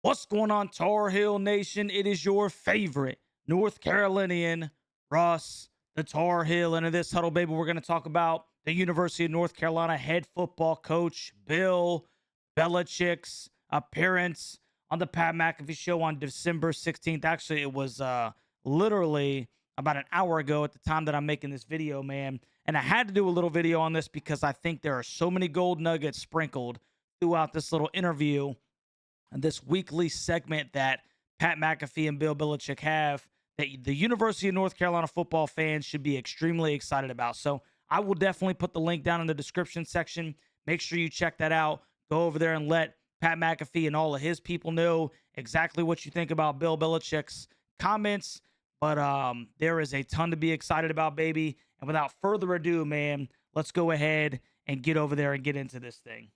What's going on, Tar Heel Nation? It is your favorite North Carolinian, Russ, the Tar Heel. And in this huddle, baby, we're going to talk about the University of North Carolina head football coach, Bill Belichick's appearance on the Pat McAfee Show on December 16th. Actually, it was literally about an hour ago at the time that I'm making this video, man. And I had to do a little video on this because I think there are so many gold nuggets sprinkled throughout this little interview and this weekly segment that Pat McAfee and Bill Belichick have that the University of North Carolina football fans should be extremely excited about. So I will definitely put the link down in the description section. Make sure you check that out. Go over there and let Pat McAfee and all of his people know exactly what you think about Bill Belichick's comments. But there is a ton to be excited about, baby. And without further ado, man, let's go ahead and get over there and get into this thing.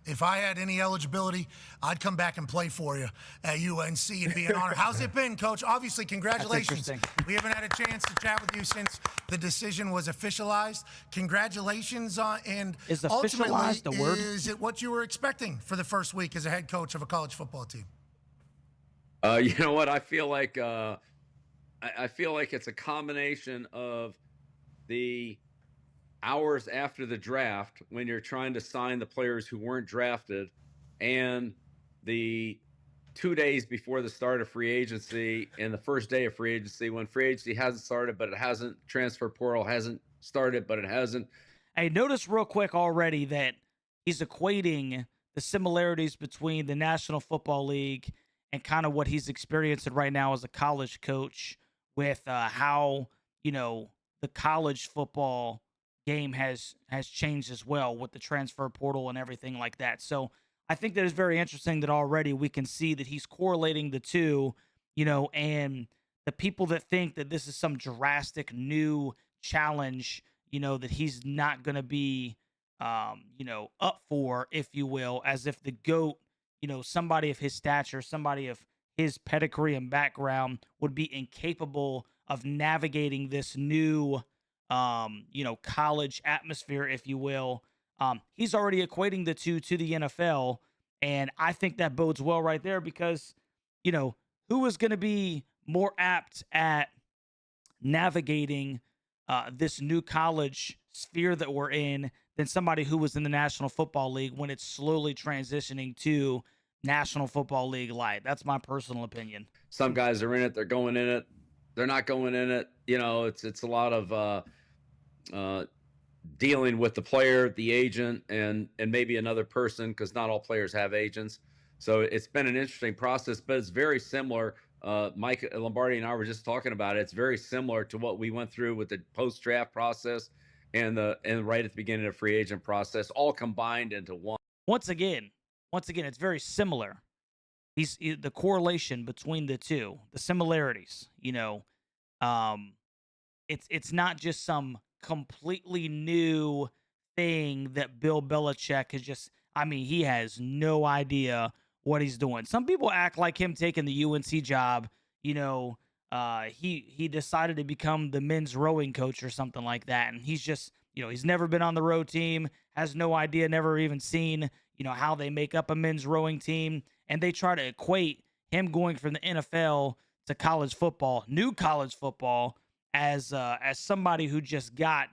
If I had any eligibility, I'd come back and play for you at UNC. It'd be an honor. How's it been, Coach? Obviously, congratulations. We haven't had a chance to chat with you since the decision was officialized. Congratulations and is officialized the word? Is it what you were expecting for the first week as a head coach of a college football team? You know what? I feel like it's a combination of the hours after the draft when you're trying to sign the players who weren't drafted and the 2 days before the start of free agency and the first day of free agency when free agency hasn't started, but it hasn't. Transfer portal hasn't started, but it hasn't. Hey, notice real quick already that he's equating the similarities between the National Football League and kind of what he's experiencing right now as a college coach with how, the college football game has changed as well with the transfer portal and everything like that. So I think that is very interesting that already we can see that he's correlating the two, and the people that think that this is some drastic new challenge, that he's not going to be, up for, if you will, as if the GOAT, somebody of his stature, somebody of his pedigree and background would be incapable of navigating this new college atmosphere, if you will. He's already equating the two to the NFL. And I think that bodes well right there because, who is going to be more apt at navigating this new college sphere that we're in than somebody who was in the National Football League when it's slowly transitioning to National Football League light. That's my personal opinion. Some guys are in it. They're going in it. They're not going in it. It's a lot of dealing with the player, the agent, and maybe another person, because not all players have agents. So it's been an interesting process, but it's very similar. Mike Lombardi and I were just talking about it. It's very similar to what we went through with the post-draft process and right at the beginning of free agent process, all combined into one. Once again, it's very similar. The correlation between the two, the similarities. It's not just some completely new thing that Bill Belichick he has no idea what he's doing. Some people act like him taking the UNC job, he decided to become the men's rowing coach or something like that. And he's just, he's never been on the row team, has no idea, never even seen, how they make up a men's rowing team. And they try to equate him going from the NFL to college football, new college football, as somebody who just got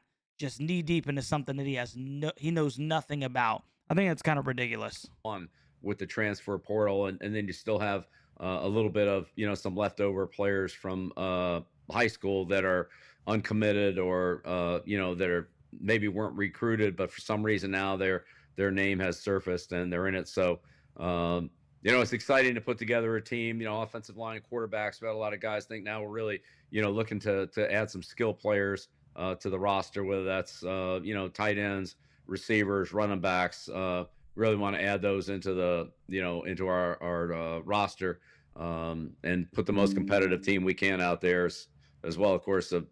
knee deep into something that he knows nothing about. I think that's kind of ridiculous. On with the transfer portal, and then you still have a little bit of some leftover players from high school that are uncommitted or that are maybe weren't recruited, but for some reason now their name has surfaced and they're in it. So it's exciting to put together a team. Offensive line, quarterbacks. We had a lot of guys. Think now we're really looking to add some skill players to the roster, whether that's tight ends, receivers, running backs. Really want to add those into the into our roster and put the most competitive team we can out there as well. Of course, And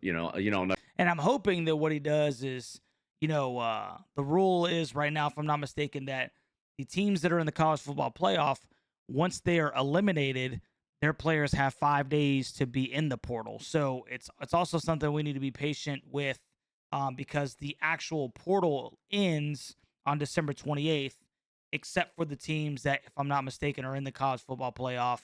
I'm hoping that what he does is, the rule is right now, if I'm not mistaken, that the teams that are in the college football playoff, once they are eliminated, their players have 5 days to be in the portal. So it's also something we need to be patient with because the actual portal ends on December 28th. except for the teams that, if I'm not mistaken, are in the college football playoff.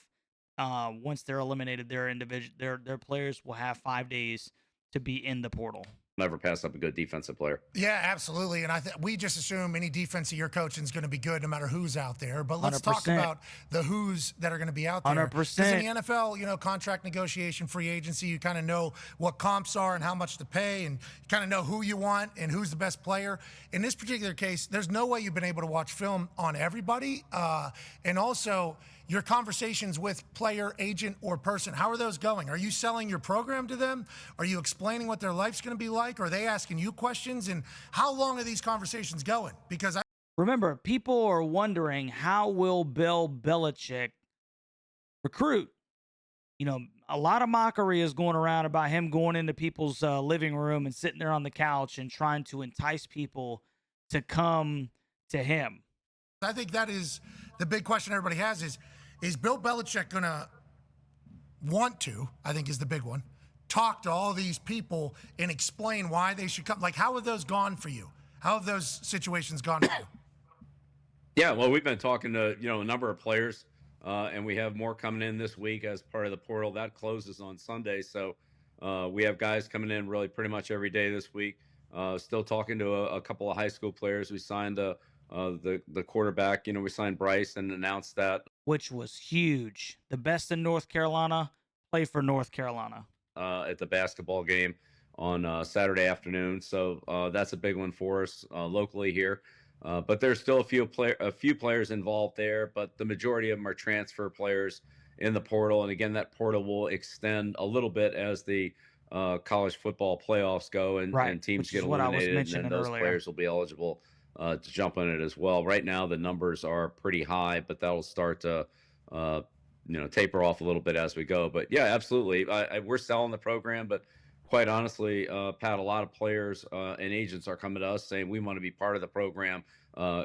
Once they're eliminated, their players will have 5 days to be in the portal. Never pass up a good defensive player. Yeah, absolutely. And we just assume any defense that you're coaching is going to be good no matter who's out there. But let's 100%. talk about the who's that are going to be out there. 100%. Because in the NFL, contract negotiation, free agency, you kind of know what comps are and how much to pay, and you kind of know who you want and who's the best player. In this particular case, there's no way you've been able to watch film on everybody. And also, your conversations with player, agent, or person, how are those going? Are you selling your program to them? Are you explaining what their life's going to be like? Are they asking you questions? And how long are these conversations going? Because remember, people are wondering, how will Bill Belichick recruit? A lot of mockery is going around about him going into people's living room and sitting there on the couch and trying to entice people to come to him. I think that is the big question everybody has is Bill Belichick going to want to, I think is the big one, talk to all these people and explain why they should come? Like, how have those gone for you? How have those situations gone for you? Yeah, well, we've been talking to, a number of players, and we have more coming in this week as part of the portal. That closes on Sunday. So we have guys coming in really pretty much every day this week. Still talking to a couple of high school players. We signed the quarterback. We signed Bryce and announced that. Which was huge. The best in North Carolina, play for North Carolina. At the basketball game on Saturday afternoon. So that's a big one for us locally here. But there's still a few players involved there, but the majority of them are transfer players in the portal. And again, that portal will extend a little bit as the college football playoffs go and teams get eliminated, and then those players will be eligible to jump on it as well. Right now, the numbers are pretty high, but that'll start to taper off a little bit as we go. But yeah, absolutely, we're selling the program, but quite honestly, Pat, a lot of players and agents are coming to us saying, we want to be part of the program.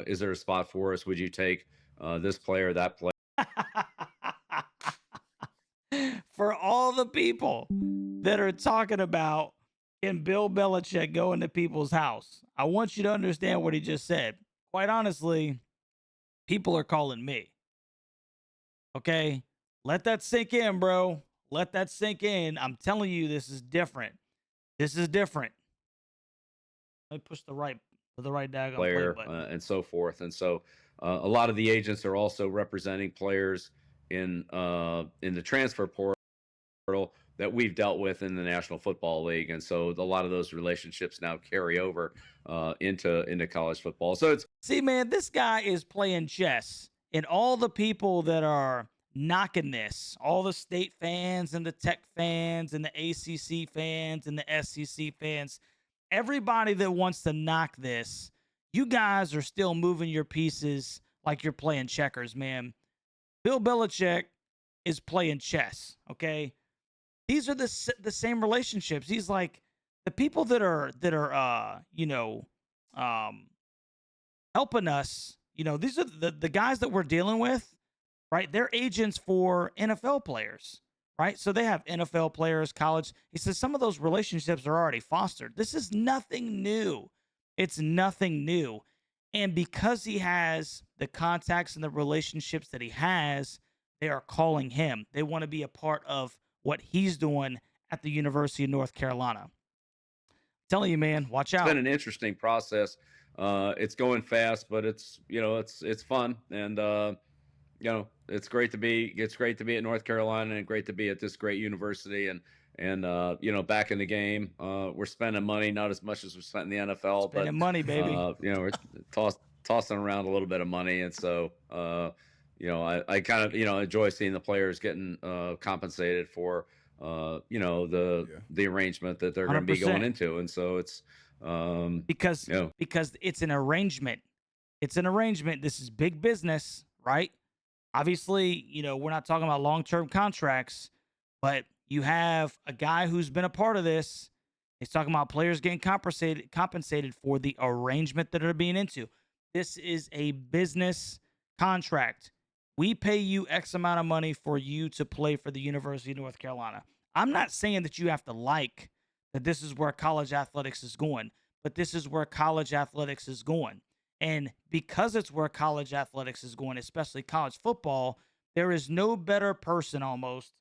Is there a spot for us? Would you take this player, that player? For all the people that are talking about, can Bill Belichick go into people's house? I want you to understand what he just said. Quite honestly, people are calling me. Okay? Let that sink in, bro. Let that sink in. I'm telling you, this is different. This is different. Let me push the right daggone player play button. And so forth. And so a lot of the agents are also representing players in the transfer portal that we've dealt with in the National Football League. And so a lot of those relationships now carry over into college football. So see, man, this guy is playing chess, and all the people that are knocking this, all the state fans and the Tech fans and the ACC fans and the SEC fans, everybody that wants to knock this, you guys are still moving your pieces like you're playing checkers, man. Bill Belichick is playing chess, okay? These are the same relationships. He's like, the people that are helping us, these are the guys that we're dealing with, right? They're agents for NFL players, right? So they have NFL players, college. He says some of those relationships are already fostered. This is nothing new. It's nothing new. And because he has the contacts and the relationships that he has, they are calling him. They want to be a part of what he's doing at the University of North Carolina. I'm telling you, man, watch out. It's been an interesting process. It's going fast, but it's fun. And, it's great to be at North Carolina, and great to be at this great university and back in the game. We're spending money, not as much as we spent in the NFL, spending money, baby. We're tossing around a little bit of money. And so, I kind of, enjoy seeing the players getting compensated for, the arrangement that they're going to be going into. And so it's because it's an arrangement. It's an arrangement. This is big business, right? Obviously, we're not talking about long-term contracts, but you have a guy who's been a part of this. He's talking about players getting compensated for the arrangement that they're being into. This is a business contract. We pay you X amount of money for you to play for the University of North Carolina. I'm not saying that you have to like that this is where college athletics is going, but this is where college athletics is going. And because it's where college athletics is going, especially college football, there is no better person almost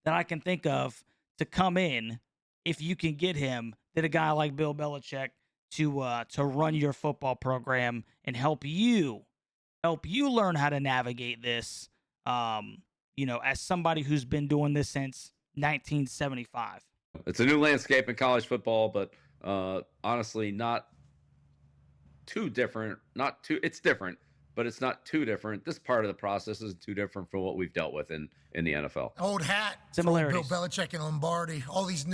that I can think of to come in, if you can get him, than a guy like Bill Belichick to run your football program and help you learn how to navigate this. As somebody who's been doing this since 1975. It's a new landscape in college football, but honestly, not too different. Not too. It's different, but it's not too different. This part of the process isn't too different from what we've dealt with in the NFL. Old hat. Similarities. Bill Belichick and Lombardi. All these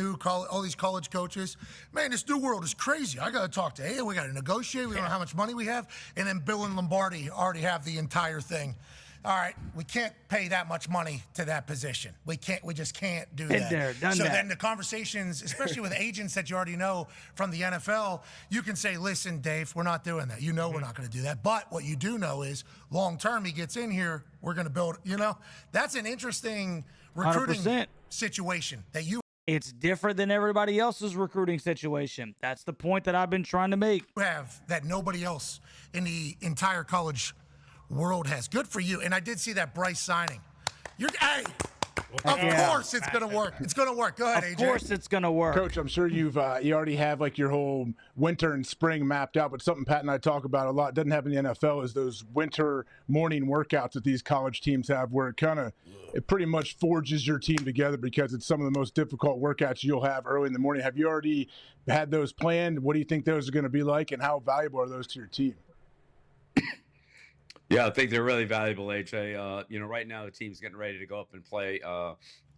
college coaches. Man, this new world is crazy. I got to talk to. Hey, we got to negotiate. We don't know how much money we have, and then Bill and Lombardi already have the entire thing. All right, we can't pay that much money to that position. We just can't do that. Been there, done that. Then the conversations, especially with agents that you already know from the NFL, you can say, listen, Dave, we're not doing that. We're not going to do that. But what you do know is long term, he gets in here, we're going to build, that's an interesting recruiting 100%. situation that It's different than everybody else's recruiting situation. That's the point that I've been trying to make. have that nobody else in the entire college world has. Good for you. And I did see that Bryce signing. Of course it's going to work. It's going to work. Go ahead, AJ. Of course it's going to work. Coach, I'm sure you already have like your whole winter and spring mapped out, but something Pat and I talk about a lot, doesn't happen in the NFL, is those winter morning workouts that these college teams have, where it pretty much forges your team together, because it's some of the most difficult workouts you'll have early in the morning. Have you already had those planned? What do you think those are going to be like, and how valuable are those to your team? Yeah, I think they're really valuable, AJ. Right now the team's getting ready to go up and play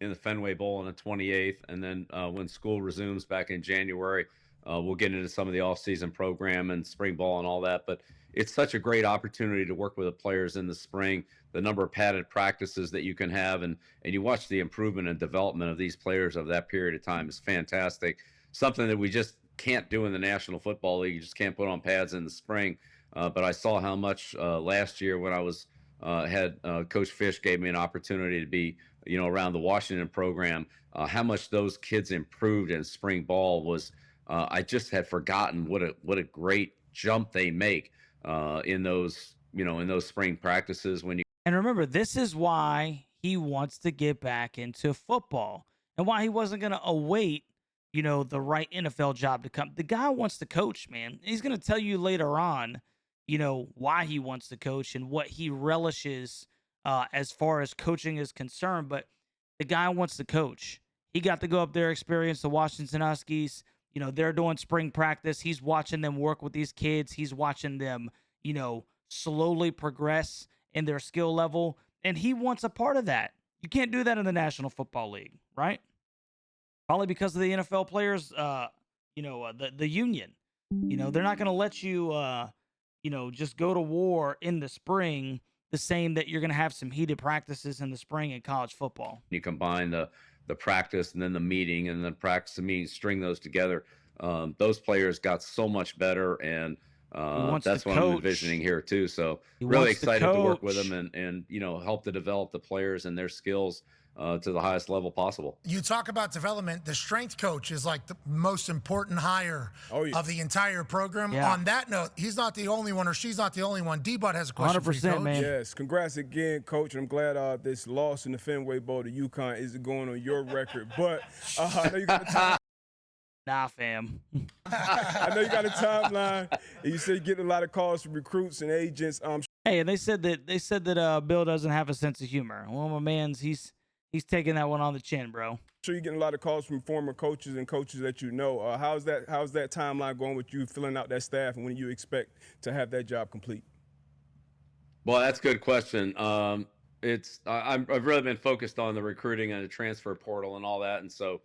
in the Fenway Bowl on the 28th, and then when school resumes back in January, we'll get into some of the off-season program and spring ball and all that. But it's such a great opportunity to work with the players in the spring. The number of padded practices that you can have, and you watch the improvement and development of these players over that period of time is fantastic. Something that we just can't do in the National Football League. You just can't put on pads in the spring. But I saw how much last year when I was Coach Fish gave me an opportunity to be, around the Washington program, how much those kids improved in spring ball was. I just had forgotten what a great jump they make in those spring practices when you. And remember, this is why he wants to get back into football, and why he wasn't going to await, the right NFL job to come. The guy wants to coach, man. He's going to tell you later on, why he wants to coach and what he relishes as far as coaching is concerned. But the guy wants to coach. He got to go up there, experience the Washington Huskies. They're doing spring practice. He's watching them work with these kids. He's watching them, slowly progress in their skill level. And he wants a part of that. You can't do that in the National Football League, right? Probably because of the NFL players, the union. They're not going to let you, just go to war in the spring, the same that you're going to have some heated practices in the spring in college football. You combine the practice and then the meeting and then practice and meeting, string those together. Those players got so much better, and that's what I'm envisioning here too. So really excited to work with them and help to develop the players and their skills to the highest level possible. You talk about development. The strength coach is like the most important hire of the entire program. Yeah. On that note, he's not the only one, or she's not the only one. D-Bud has a question for you, Coach. Man. Yes, congrats again, Coach. I'm glad this loss in the Fenway Bowl to UConn isn't going on your record. But I know you got a time. Nah, fam. I know you got a timeline, and you said you're getting a lot of calls from recruits and agents. Hey, and they said that Bill doesn't have a sense of humor. Well, my man's he's taking that one on the chin, bro. Sure, you're getting a lot of calls from former coaches and coaches that you know. How's that timeline going with you filling out that staff, and when do you expect to have that job complete? Well, that's a good question. I've really been focused on the recruiting and the transfer portal and all that, and so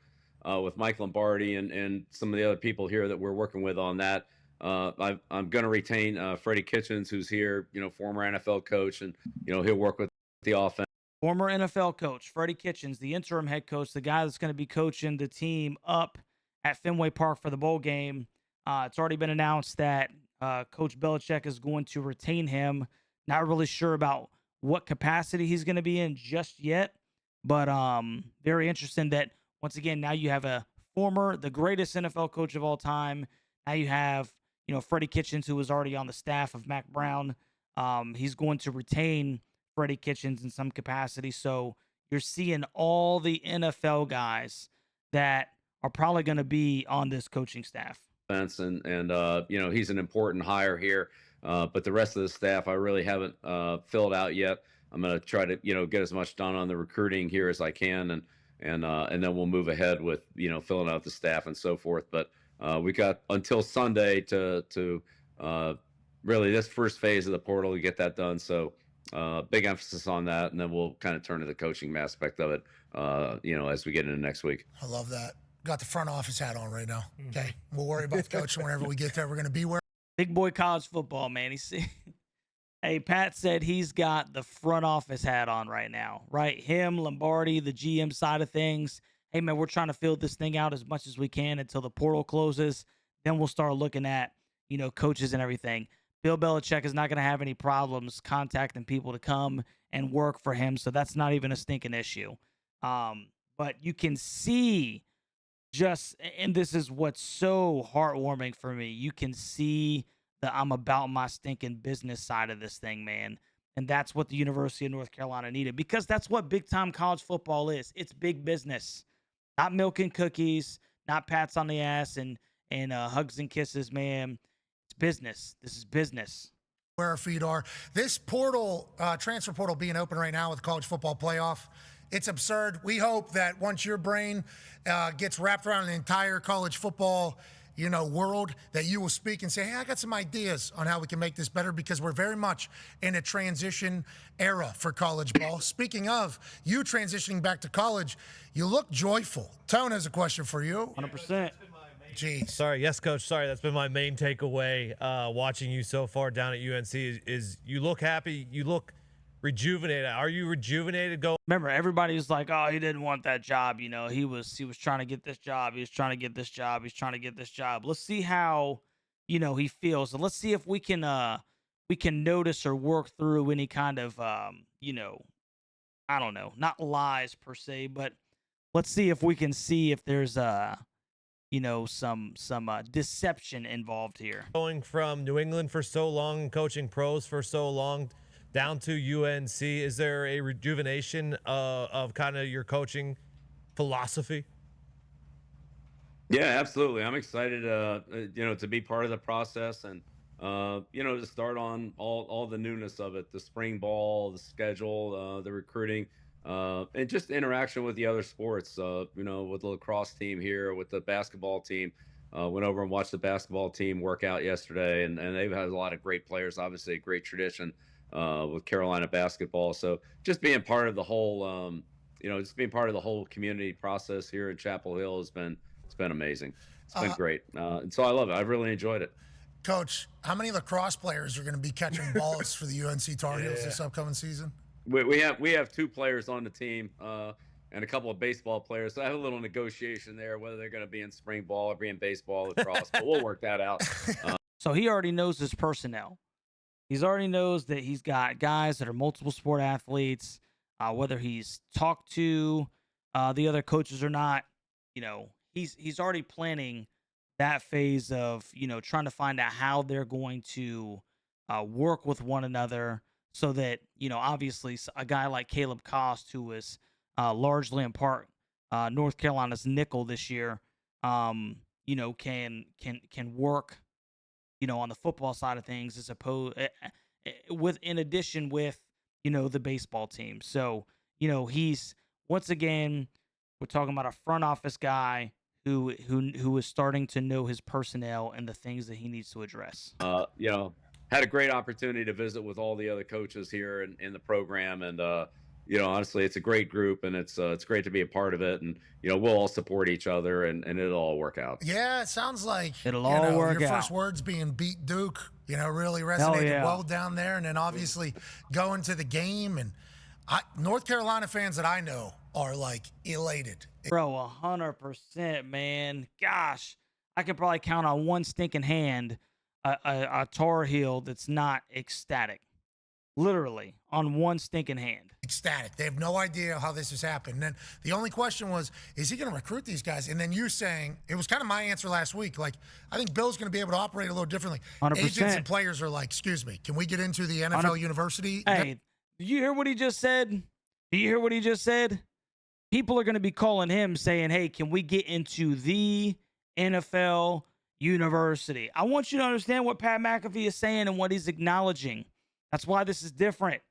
with Mike Lombardi and some of the other people here that we're working with on that, I'm going to retain Freddie Kitchens, who's here, former NFL coach, and he'll work with the offense. Former NFL coach Freddie Kitchens, the interim head coach, the guy that's going to be coaching the team up at Fenway Park for the bowl game. It's already been announced that Coach Belichick is going to retain him. Not really sure about what capacity he's going to be in just yet, but very interesting that, once again, now you have the greatest NFL coach of all time. Now you have, Freddie Kitchens, who was already on the staff of Mac Brown, he's going to retain Freddie Kitchens in some capacity. So you're seeing all the NFL guys that are probably going to be on this coaching staff. And he's an important hire here. But the rest of the staff, I really haven't filled out yet. I'm going to try to, get as much done on the recruiting here as I can, and then we'll move ahead with, filling out the staff and so forth. But we got until Sunday to really this first phase of the portal to get that done. So big emphasis on that, and then we'll kind of turn to the coaching aspect of it, as we get into next week. I love that. Got the front office hat on right now. Okay, we'll worry about the coaching whenever we get there. We're going to be where. Big boy college football, man. Hey, Pat said he's got the front office hat on right now, right? Him, Lombardi, the GM side of things. Hey, man, we're trying to fill this thing out as much as we can until the portal closes. Then we'll start looking at, coaches and everything. Bill Belichick is not going to have any problems contacting people to come and work for him, so that's not even a stinking issue. But you can see and this is what's so heartwarming for me, you can see the I'm about my stinking business side of this thing, man. And that's what the University of North Carolina needed, because that's what big-time college football is. It's big business, not milk and cookies, not pats on the ass and hugs and kisses, man. It's business. This is business. Where our feet are. This portal, transfer portal being open right now with the college football playoff, it's absurd. We hope that once your brain gets wrapped around the entire college football, world, that you will speak and say, hey, I got some ideas on how we can make this better, because we're very much in a transition era for college ball. Speaking of you transitioning back to college, you look joyful. Tone has a question for you. 100%. Jeez. Sorry. Yes, Coach. Sorry. That's been my main takeaway watching you so far down at UNC is you look happy. You look rejuvenated. Are you rejuvenated? Remember, everybody was like, oh, he didn't want that job. He was trying to get this job. He was trying to get this job. He's trying to get this job. Let's see how, he feels. And let's see if we can notice or work through any kind of, I don't know, not lies per se, but let's see if we can see if there's some deception involved here. Going from New England for so long, coaching pros for so long, down to UNC, is there a rejuvenation of kind of your coaching philosophy? Yeah, absolutely. I'm excited, to be part of the process and, to start on all the newness of it, the spring ball, the schedule, the recruiting, and just interaction with the other sports, with the lacrosse team here, with the basketball team. Went over and watched the basketball team work out yesterday, and they've had a lot of great players, obviously a great tradition with Carolina basketball. So just being part of the whole, just being part of the whole community process here in Chapel Hill it's been amazing. It's been great. And so I love it. I've really enjoyed it. Coach, how many lacrosse players are going to be catching balls for the UNC Tar Heels this upcoming season? We have 2 players on the team and a couple of baseball players. So I have a little negotiation there, whether they're going to be in spring ball or be in baseball, lacrosse, but we'll work that out. So he already knows his personnel. He's already knows that he's got guys that are multiple sport athletes, whether he's talked to the other coaches or not. He's already planning that phase of, trying to find out how they're going to work with one another, so that, obviously a guy like Caleb Cost, who was largely in part North Carolina's nickel this year, can work, on the football side of things, as opposed in addition with, the baseball team. So, he's, once again, we're talking about a front office guy who is starting to know his personnel and the things that he needs to address. Had a great opportunity to visit with all the other coaches here in the program, and honestly, it's a great group, and it's great to be a part of it, and we'll all support each other, and it'll all work out. Yeah, it sounds like it'll all work out. Your first words being beat Duke, really resonated well down there, and then obviously going to the game, and North Carolina fans that I know are like elated. Bro, 100%, man. Gosh, I could probably count on one stinking hand a Tar Heel that's not ecstatic. Literally, on one stinking hand. ecstatic. They have no idea how this has happened. And then the only question was, is he going to recruit these guys? And then you're saying, it was kind of my answer last week, like, I think Bill's going to be able to operate a little differently. 100%. Agents and players are like, excuse me, can we get into the NFL university? Hey, did you hear what he just said? Do you hear what he just said? People are going to be calling him saying, hey, can we get into the NFL university? I want you to understand what Pat McAfee is saying and what he's acknowledging. That's why this is different.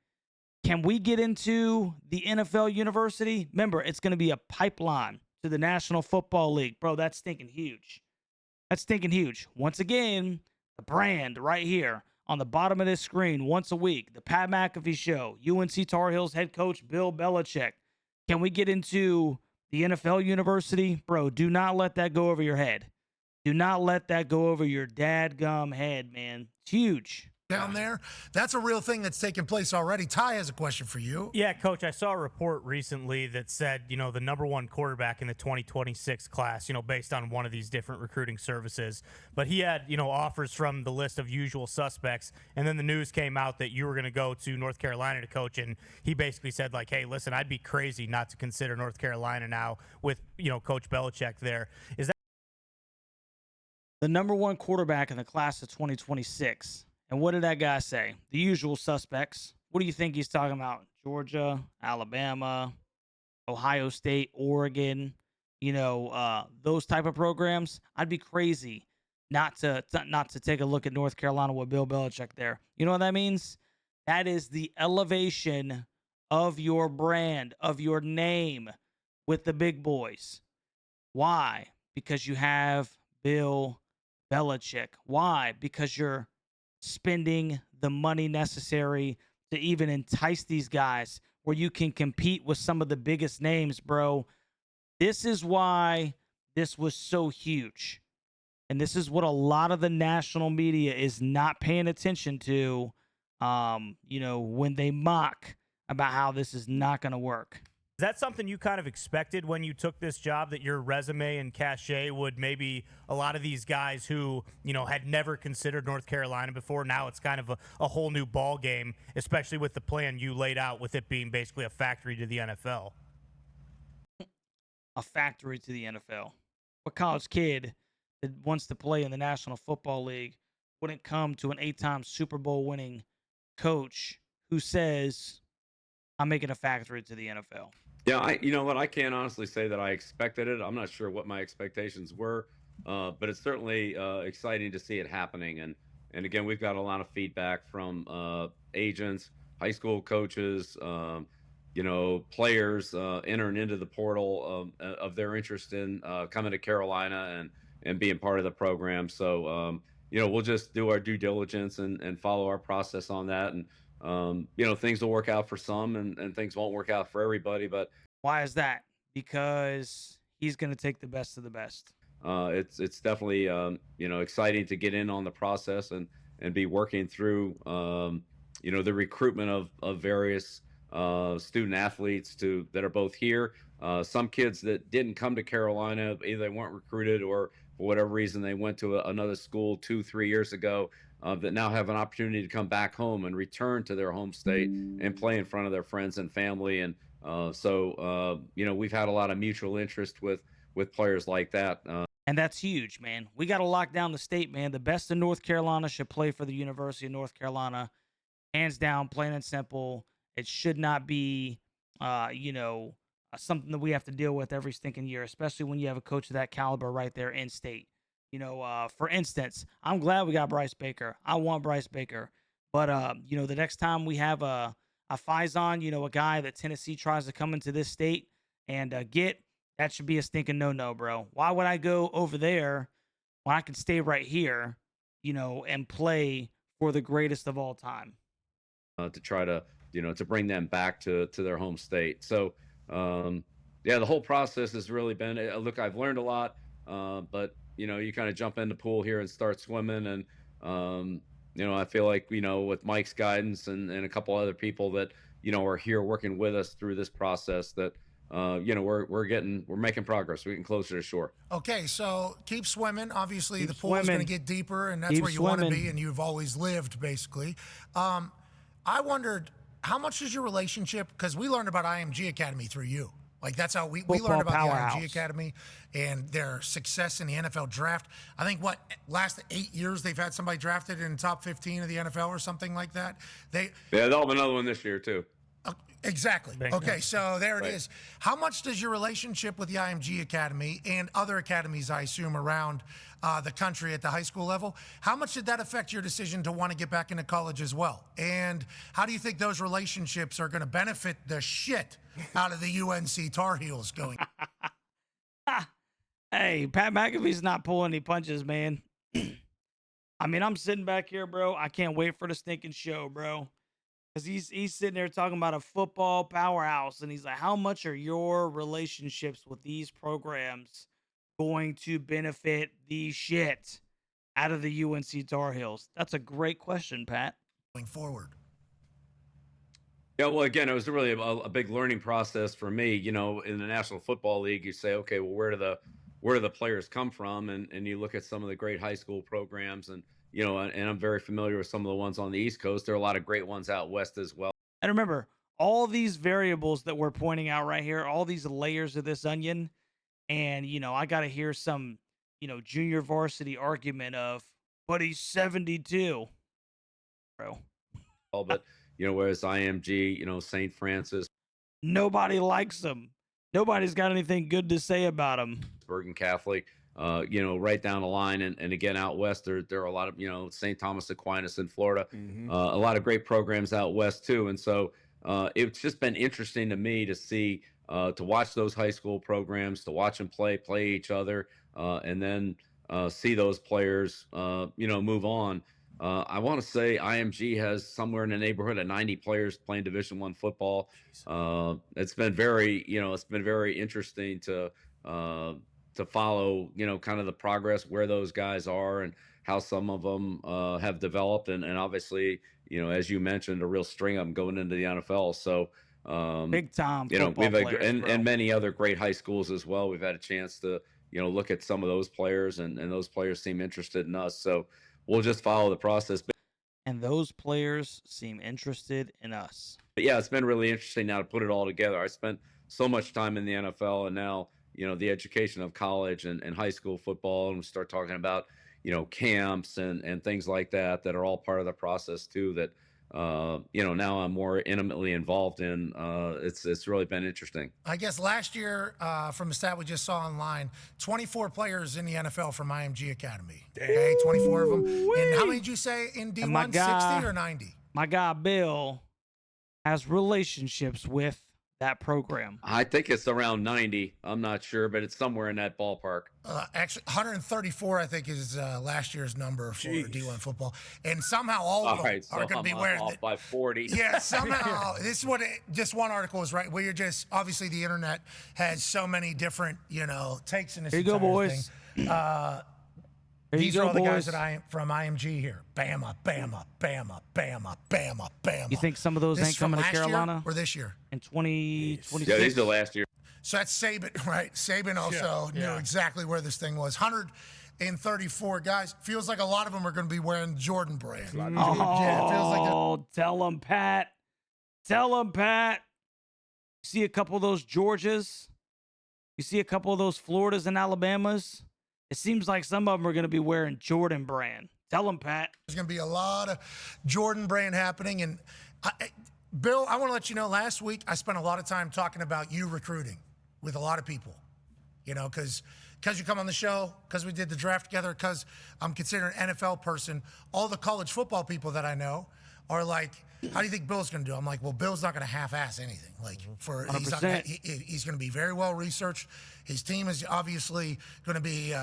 Can we get into the NFL university? Remember, it's going to be a pipeline to the National Football League. Bro, that's stinking huge. That's stinking huge. Once again, the brand right here on the bottom of this screen once a week, the Pat McAfee Show, UNC Tar Heels head coach Bill Belichick. Can we get into the NFL university? Bro, do not let that go over your head. Do not let that go over your dadgum head, man. It's huge. Down there, that's a real thing that's taking place already. Ty has a question for you. Yeah, Coach, I saw a report recently that said, the number one quarterback in the 2026 class, based on one of these different recruiting services. But he had, offers from the list of usual suspects. And then the news came out that you were going to go to North Carolina to coach. And he basically said, like, hey, listen, I'd be crazy not to consider North Carolina now with, Coach Belichick there. Is that the number one quarterback in the class of 2026? And what did that guy say? The usual suspects. What do you think he's talking about? Georgia, Alabama, Ohio State, Oregon, those type of programs. I'd be crazy not to take a look at North Carolina with Bill Belichick there. You know what that means? That is the elevation of your brand, of your name with the big boys. Why? Because you have Bill Belichick. Why? Because you're spending the money necessary to even entice these guys where you can compete with some of the biggest names, bro. This is why this was so huge. And this is what a lot of the national media is not paying attention to, when they mock about how this is not going to work. Is that something you kind of expected when you took this job, that your resume and cachet would maybe a lot of these guys who, had never considered North Carolina before, now it's kind of a whole new ball game, especially with the plan you laid out with it being basically a factory to the NFL? A factory to the NFL. What college kid that wants to play in the National Football League wouldn't come to an 8-time Super Bowl winning coach who says, I'm making a factory to the NFL? Yeah, you know what? I can't honestly say that I expected it. I'm not sure what my expectations were, but it's certainly exciting to see it happening. And again, we've got a lot of feedback from agents, high school coaches, players entering into the portal of their interest in coming to Carolina and being part of the program. So, we'll just do our due diligence and follow our process on that. And things will work out for some and things won't work out for everybody. But why is that? Because he's going to take the best of the best. It's definitely, exciting to get in on the process and be working through, the recruitment of various student athletes that are both here. Some kids that didn't come to Carolina, either they weren't recruited or for whatever reason they went to another school 2-3 years ago. That now have an opportunity to come back home and return to their home state and play in front of their friends and family. And we've had a lot of mutual interest with players like that. And that's huge, man. We got to lock down the state, man. The best in North Carolina should play for the University of North Carolina. Hands down, plain and simple. It should not be, something that we have to deal with every stinking year, especially when you have a coach of that caliber right there in state. For instance, I'm glad we got Bryce Baker. I want Bryce Baker. But, the next time we have a Faison, a guy that Tennessee tries to come into this state and that should be a stinking no-no, bro. Why would I go over there when I can stay right here, and play for the greatest of all time? To try to, to bring them back to their home state. So, the whole process has really been, look, I've learned a lot, but you kind of jump in the pool here and start swimming. And, I feel like, with Mike's guidance and a couple other people that, are here working with us through this process that, we're making progress. We're getting closer to shore. Okay. So keep swimming. Obviously Keep the pool is going to swimming. get deeper and that's Keep where you want to swimming. be. And you've always lived basically. I wondered, how much is your relationship? Because we learned about IMG Academy through you. Like, that's how we Football learned about powerhouse. the IMG Academy and their success in the NFL draft. I think, last 8 years they've had somebody drafted in the top 15 of the NFL or something like that. Yeah, they'll have another one this year, too. Exactly. Okay, so there it Right. is. How much does your relationship with the IMG Academy and other academies, I assume, around the country at the high school level, how much did that affect your decision to want to get back into college as well? And how do you think those relationships are going to benefit the shit out of the UNC Tar Heels going? Hey, Pat McAfee's not pulling any punches, man. I mean, I'm sitting back here, bro. I can't wait for the stinking show, bro. Because he's sitting there talking about a football powerhouse. And he's like, how much are your relationships with these programs going to benefit the shit out of the UNC Tar Heels? That's a great question, Pat. Going forward. Yeah, well, again, it was really a big learning process for me. You know, in the National Football League, you say, okay, well, where do the players come from? And you look at some of the great high school programs, and you know, and I'm very familiar with some of the ones on the East Coast. There are a lot of great ones out west as well. And remember, all these variables that we're pointing out right here, all these layers of this onion, and, you know, I got to hear some, you know, junior varsity argument of, but he's 72, bro. But, you know, whereas IMG, you know, St. Francis, Nobody likes him. Nobody's got anything good to say about him. Bergen Catholic, you know, right down the line. And again, out west, there are a lot of, you know, St. Thomas Aquinas in Florida, a lot of great programs out west too. And so it's just been interesting to me to see, to watch those high school programs, to watch them play each other, and then see those players, you know, move on. I want to say IMG has somewhere in the neighborhood of 90 players playing Division I football. It's been very, you know, it's been very interesting to follow, you know, kind of the progress, where those guys are and how some of them have developed. And obviously, you know, as you mentioned, a real string of them going into the NFL. So, Big time you know, football we've had, players, bro. and many other great high schools as well. We've had a chance to, you know, look at some of those players, and those players seem interested in us. So we'll just follow the process. And those players seem interested in us. But yeah, it's been really interesting now to put it all together. I spent so much time in the NFL, and now, you know, the education of college and high school football, and we start talking about, you know, camps and things like that are all part of the process too, that, you know, now I'm more intimately involved in. It's really been interesting. I guess last year, from the stat we just saw online, 24 players in the NFL from IMG Academy. Okay, 24 of them. And how many did you say in D1? 60 or 90? My guy Bill has relationships with that program. I think it's around 90. I'm not sure, but it's somewhere in that ballpark. Actually, 134, I think, is last year's number for D1 football. And somehow all of them are going to be wearing off by 40. Yeah, somehow. This is what just one article is, right? Where you're just, obviously the internet has so many different, you know, takes in this Here you go, entire boys. thing. These are all the guys that from IMG here. Bama, Bama, Bama, Bama, Bama, Bama. You think some of those This ain't is from coming to last year Carolina or this year? in 2026? Yeah, these are last year. So that's Saban, right? Saban also knew exactly where this thing was. 134 guys. Feels like a lot of them are going to be wearing Jordan brand. Oh, Yeah, it feels like tell them, Pat. Tell them, Pat. You see a couple of those Georgias? You see a couple of those Floridas and Alabamas? It seems like some of them are going to be wearing Jordan brand. Tell them, Pat. there's going to be a lot of Jordan brand happening. And Bill, I want to let you know, last week I spent a lot of time talking about you recruiting with a lot of people, you know, because you come on the show, because we did the draft together, because I'm considered an NFL person. All the college football people that I know are like, how do you think Bill's going to do? I'm like, well, Bill's not going to half-ass anything. Like, he's going to be very well researched. His team is obviously going to be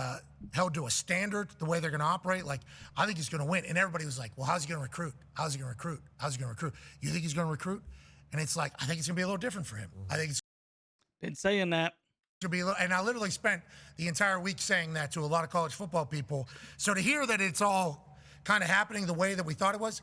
held to a standard, the way they're going to operate. Like, I think he's going to win. And everybody was like, well, how's he going to recruit? How's he going to recruit? How's he going to recruit? You think he's going to recruit? And it's like, I think it's going to be a little different for him. I think it's Been saying that. to be a little, and I literally spent the entire week saying that to a lot of college football people. So to hear that it's all kind of happening the way that we thought it was,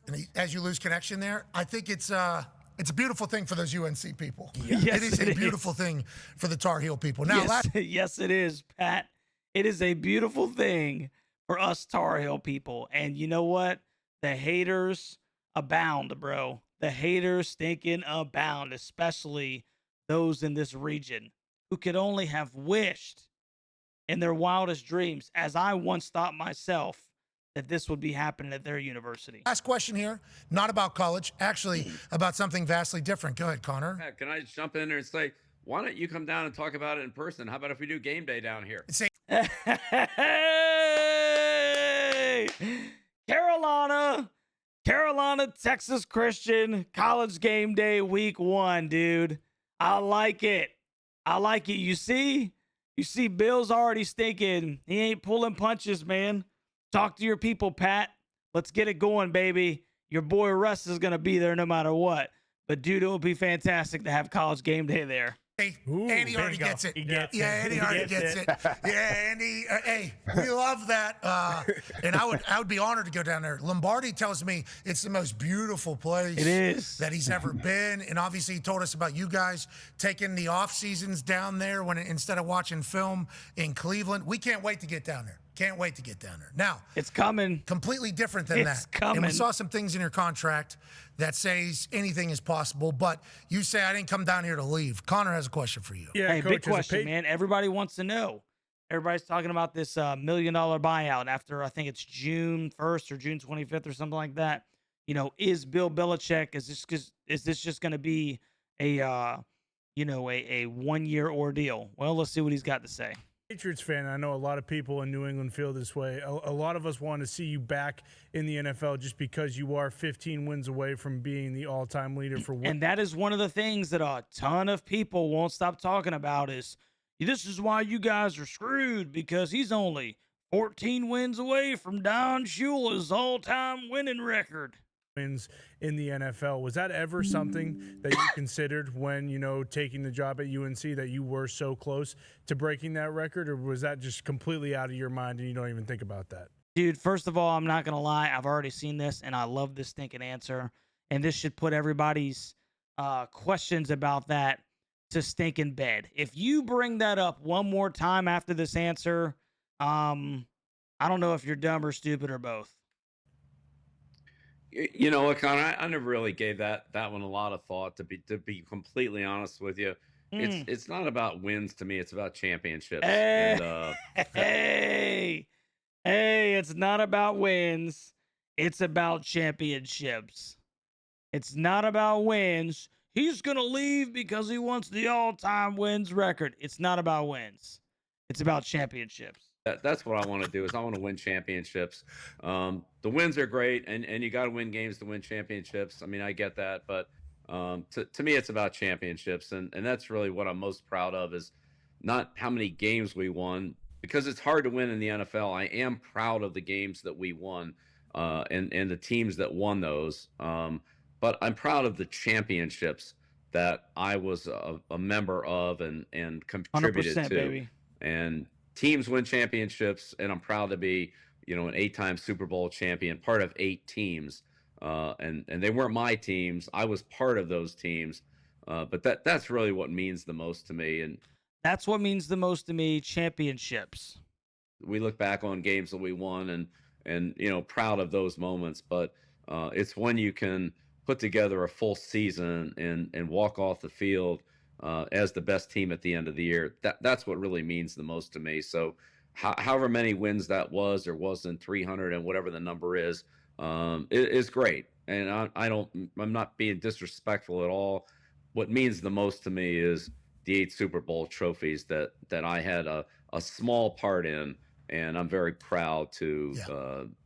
and as you lose connection there, I think it's a beautiful thing for those UNC people. Yes, it is a beautiful thing for the Tar Heel people. Now, Yes, it is, Pat. It is a beautiful thing for us Tar Heel people. And you know what? The haters abound, bro. the haters stinking abound, especially those in this region who could only have wished in their wildest dreams, as I once thought myself, that this would be happening at their university. Last question here, not about college, actually about something vastly different. Go ahead, Connor. Yeah, can I just jump in there and say, why don't you come down and talk about it in person? How about if we do game day down here? Hey! Carolina, Texas Christian, college game day week 1, dude. I like it. You see, Bill's already stinking. He ain't pulling punches, man. Talk to your people, Pat. Let's get it going, baby. Your boy Russ is going to be there no matter what. But, dude, it would be fantastic to have college game day there. Hey, Andy already gets it. Andy already gets it. Yeah, Andy. Hey, we love that. And I would be honored to go down there. Lombardi tells me it's the most beautiful place it is that he's ever been. And obviously, he told us about you guys taking the off seasons down there instead of watching film in Cleveland. We can't wait to get down there. Can't wait to get down there. Now, it's coming. Completely different than that. Coming. And we saw some things in your contract that says anything is possible, but you say I didn't come down here to leave. Connor has a question for you. Yeah, hey, Coach, big question, man. Everybody wants to know. Everybody's talking about this $1 million buyout after, I think it's June 1st or June 25th or something like that. You know, is Bill Belichick, is this just going to be a 1-year ordeal? Well, let's see what he's got to say. Patriots fan, I know a lot of people in New England feel this way. A lot of us want to see you back in the NFL just because you are 15 wins away from being the all-time leader for wins. And that is one of the things that a ton of people won't stop talking about is, this is why you guys are screwed, because he's only 14 wins away from Don Shula's all-time winning record. Wins in the NFL. Was that ever something that you considered when, taking the job at UNC, that you were so close to breaking that record, or was that just completely out of your mind and you don't even think about that? Dude, first of all, I'm not going to lie. I've already seen this, and I love this stinking answer. And this should put everybody's questions about that to stinking bed. If you bring that up one more time after this answer, I don't know if you're dumb or stupid or both. You know what, Connor? I never really gave that one a lot of thought. To be completely honest with you, it's not about wins to me. It's about championships. Hey, it's not about wins. It's about championships. It's not about wins. He's gonna leave because he wants the all-time wins record. It's not about wins. It's about championships. That's what I want to do. Is I want to win championships. The wins are great, and you got to win games to win championships. I mean, I get that, but to me, it's about championships, and that's really what I'm most proud of. Is not how many games we won, because it's hard to win in the NFL. I am proud of the games that we won, and the teams that won those. But I'm proud of the championships that I was a member of and contributed 100%, to. baby. And teams win championships, and I'm proud to be, an 8-time Super Bowl champion, part of 8 teams. And they weren't my teams. I was part of those teams. But that's really what means the most to me. And that's what means the most to me, championships. We look back on games that we won and proud of those moments. But it's when you can put together a full season and walk off the field as the best team at the end of the year. That's what really means the most to me. So however many wins that was or wasn't, 300 and whatever the number is great. And I'm not being disrespectful at all. What means the most to me is the 8 Super Bowl trophies that I had a small part in, and I'm very proud to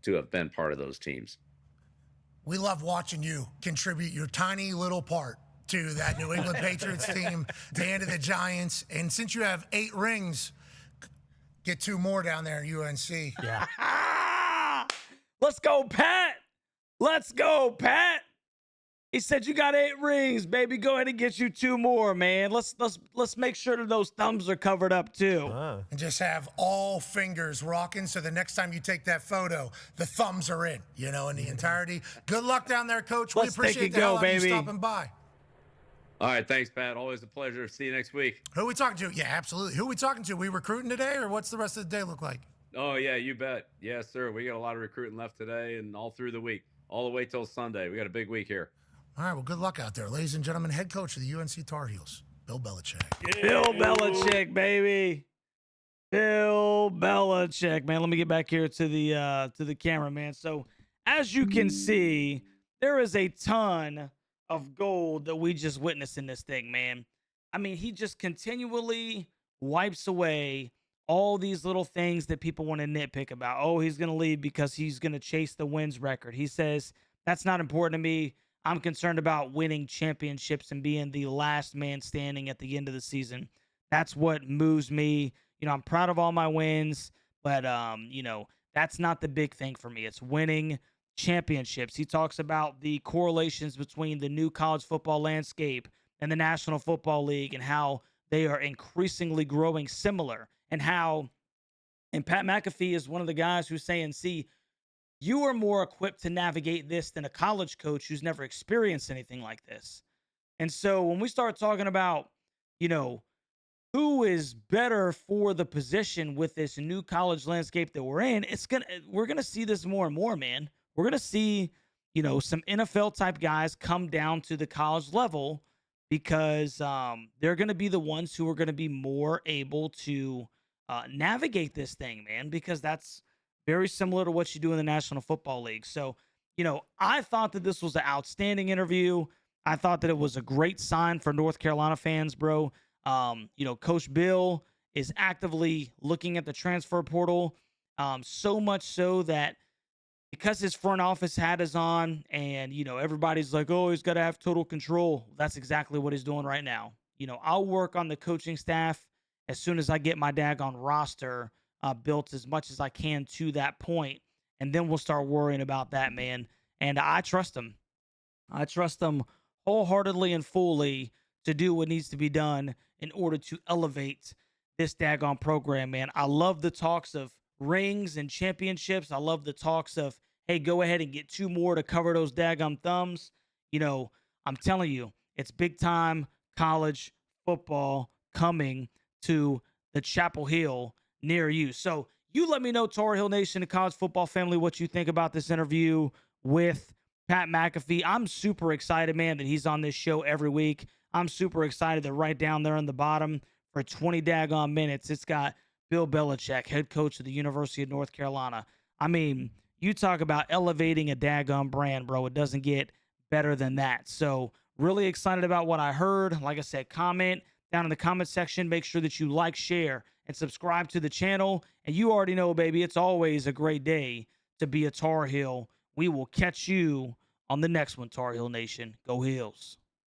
have been part of those teams. We love watching you contribute your tiny little part to that New England Patriots team, and to the Giants. And since you have 8 rings, get 2 more down there in UNC. Yeah. Let's go, Pat. Let's go, Pat. He said you got 8 rings, baby. Go ahead and get you 2 more, man. Let's make sure that those thumbs are covered up too. And just have all fingers rocking, so the next time you take that photo, the thumbs are in the entirety. Good luck down there, Coach. We appreciate the hell out of you stopping by. All right, thanks, Pat. Always a pleasure. See you next week. Who are we talking to? Yeah, absolutely. Who are we talking to? We recruiting today, or what's the rest of the day look like? Oh, yeah, you bet. Yes, sir. We got a lot of recruiting left today and all through the week, all the way till Sunday. We got a big week here. All right, well, good luck out there. Ladies and gentlemen, head coach of the UNC Tar Heels, Bill Belichick. Bill Belichick, baby. Bill Belichick, man. Let me get back here to the camera, man. So, as you can see, there is a ton of gold that we just witnessed in this thing, man. I mean, he just continually wipes away all these little things that people want to nitpick about. Oh, he's going to leave because he's going to chase the wins record. He says, that's not important to me. I'm concerned about winning championships and being the last man standing at the end of the season. That's what moves me. You know, I'm proud of all my wins, but, you know, that's not the big thing for me. It's winning championships. He talks about the correlations between the new college football landscape and the National Football League and how they are increasingly growing similar, and how, and Pat McAfee is one of the guys who's saying, see, you are more equipped to navigate this than a college coach who's never experienced anything like this. And so when we start talking about, you know, who is better for the position with this new college landscape that we're in, we're going to see this more and more, man. We're going to see, you know, some NFL type guys come down to the college level because they're going to be the ones who are going to be more able to navigate this thing, man, because that's very similar to what you do in the National Football League. So, you know, I thought that this was an outstanding interview. I thought that it was a great sign for North Carolina fans, bro. You know, Coach Bill is actively looking at the transfer portal, so much so that because his front office hat is on and, you know, everybody's like, oh, he's got to have total control. That's exactly what he's doing right now. You know, I'll work on the coaching staff as soon as I get my daggone roster built as much as I can to that point, and then we'll start worrying about that, man. And I trust him. I trust him wholeheartedly and fully to do what needs to be done in order to elevate this daggone program, man. I love the talks of rings and championships. I love the talks of, hey, go ahead and get 2 more to cover those daggum thumbs. You know, I'm telling you, it's big time college football coming to the Chapel Hill near you. So you let me know, Tar Heel Nation, the college football family, what you think about this interview with Pat McAfee. I'm super excited, man, that he's on this show every week. I'm super excited that right down there in the bottom for 20 daggone minutes, it's got Bill Belichick, head coach of the University of North Carolina. I mean, you talk about elevating a daggone brand, bro. It doesn't get better than that. So really excited about what I heard. Like I said, comment down in the comment section. Make sure that you like, share, and subscribe to the channel. And you already know, baby, it's always a great day to be a Tar Heel. We will catch you on the next one, Tar Heel Nation. Go Heels.